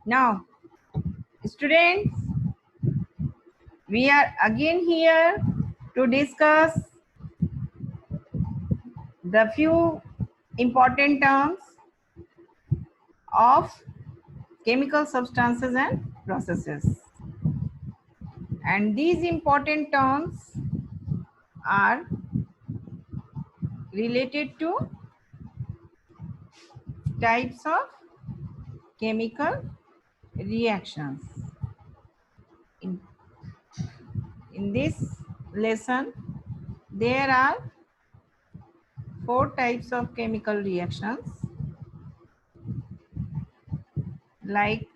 Now, students, we are again here to discuss the few important terms of chemical substances and processes. And these important terms are related to types of chemical reactions. In, in this lesson, there are four types of chemical reactions like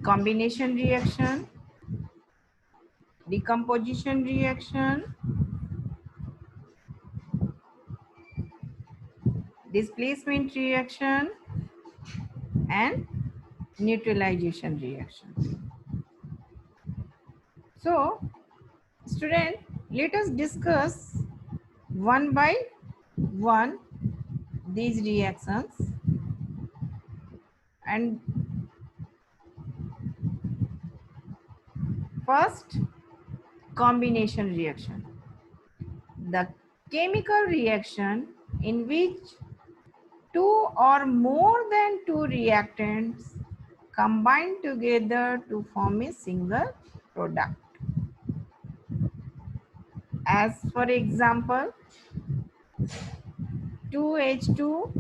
combination reaction, decomposition reaction, displacement reaction, and neutralization reaction. So, student, let us discuss one by one these reactions. And first, combination reaction. The chemical reaction in which two or more than two reactants combine together to form a single product. As for example, 2H2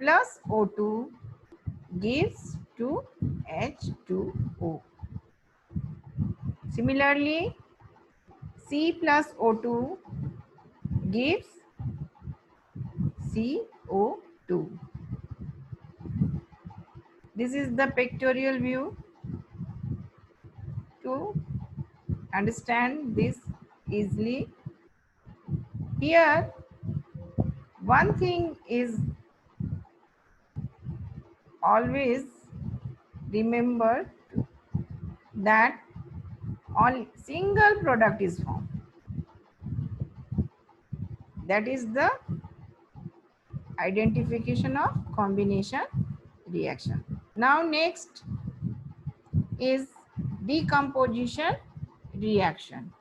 plus O2 gives 2H2O. Similarly, C plus O2 gives CO2. This is the pictorial view. To understand this easily, here one thing is always remember that only single product is formed. That is the identification of combination reaction. Now next is decomposition reaction.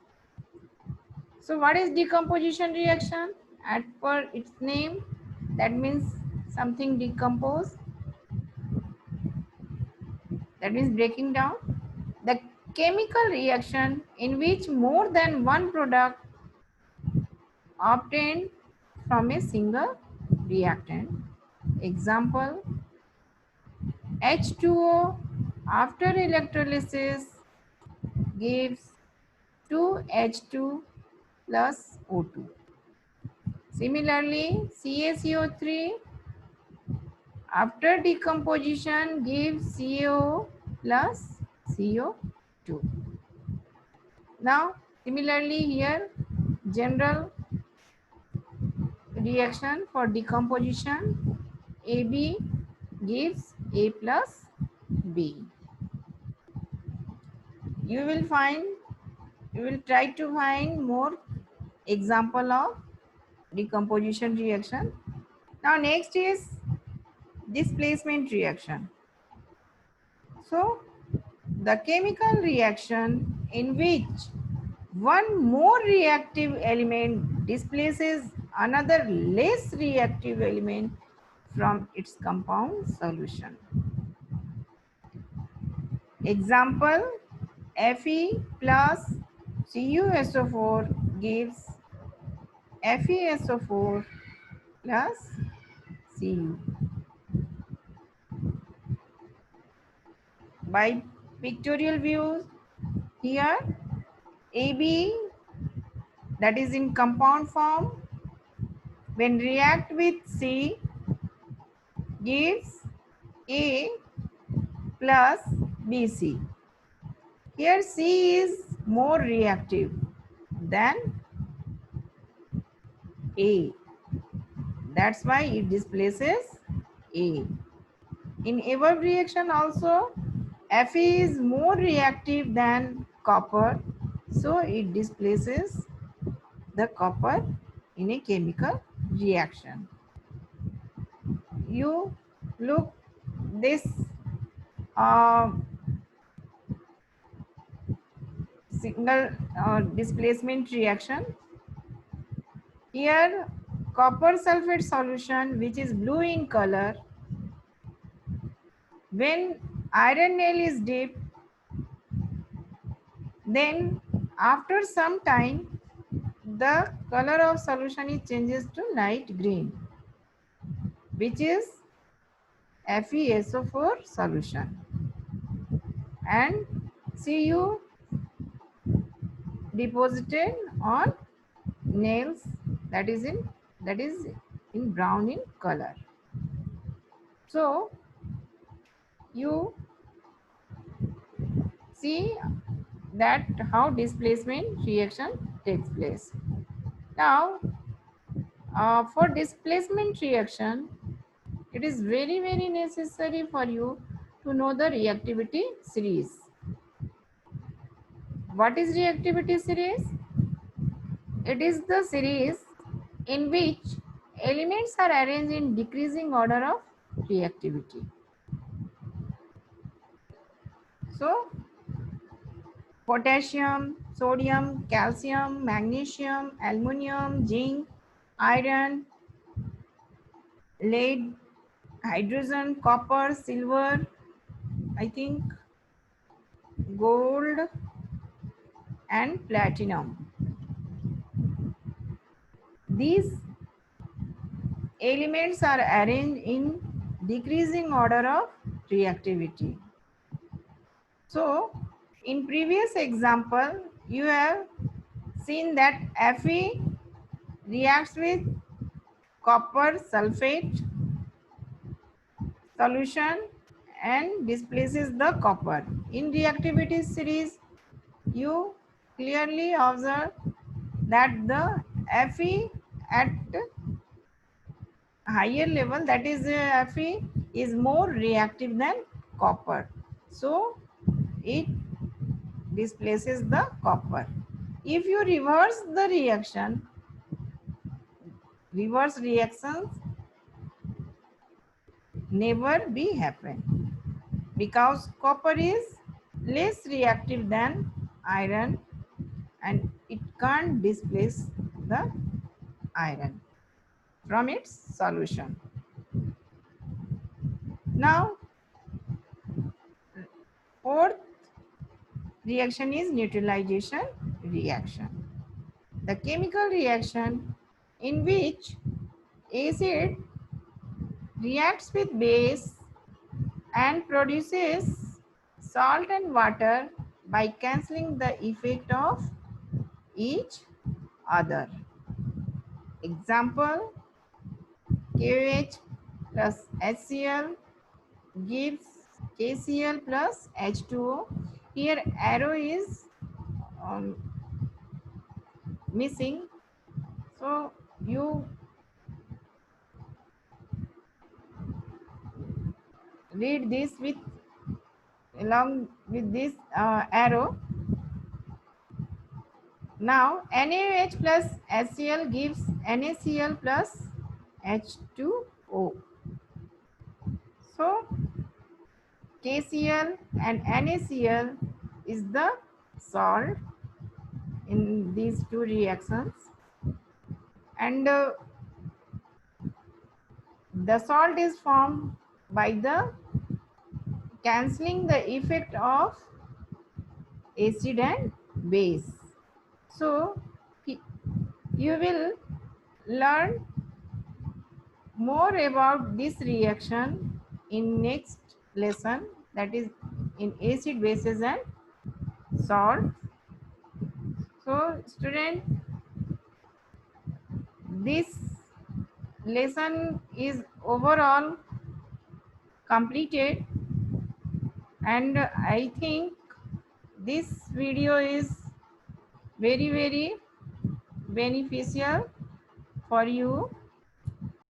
So what is decomposition reaction? As per its name, that means something decompose, that means breaking down. The chemical reaction in which more than one product obtained from a single reactant. Example, H2O after electrolysis gives 2H2 plus O2. Similarly, CaCO3 after decomposition gives CaO plus CO2. Now, similarly here, general reaction for decomposition, AB gives A plus B. You will try to find more example of decomposition reaction. Now next is displacement reaction. So the chemical reaction in which one more reactive element displaces another less reactive element from its compound solution. Example, Fe plus CuSO4 gives FeSO4 plus Cu. By pictorial views, here AB, that is in compound form, when react with C gives A plus BC. Here C is more reactive than A. That's why it displaces A. In above reaction also, Fe is more reactive than copper, so it displaces the copper in a chemical reaction. You look this uh, single displacement reaction. Here copper sulfate solution, which is blue in color, when iron nail is dipped, then after some time the color of solution is changes to light green, which is FeSO4 solution, and Cu deposited on nails, that is in brown in color. So you see that how displacement reaction takes place. Now for displacement reaction, it is very necessary for you to know the reactivity series. What is reactivity series? It is the series in which elements are arranged in decreasing order of reactivity. So potassium, sodium, calcium, magnesium, aluminum, zinc, iron, lead, hydrogen, copper, silver, I think gold and platinum. These elements are arranged in decreasing order of reactivity. So in previous example, you have seen that Fe reacts with copper sulfate solution and displaces the copper. In reactivity series, you clearly observe that the Fe at higher level, that is Fe is more reactive than copper. So it displaces the copper. If you reverse the reaction, reverse reactions never be happen, because copper is less reactive than iron and it can't displace the iron from its solution. Now fourth reaction is neutralization reaction. The chemical reaction in which acid reacts with base and produces salt and water by cancelling the effect of each other. Example, KOH plus HCl gives KCl plus H2O. Here arrow is um, missing, so you read this with along with this arrow. Now NaOH plus HCl gives NaCl plus H2O. So KCl and NaCl is the salt in these two reactions, and the salt is formed by the cancelling the effect of acid and base. So you will learn more about this reaction in next lesson, that is in acid, bases and salt. So student, this lesson is overall completed, and I think this video is very beneficial for you.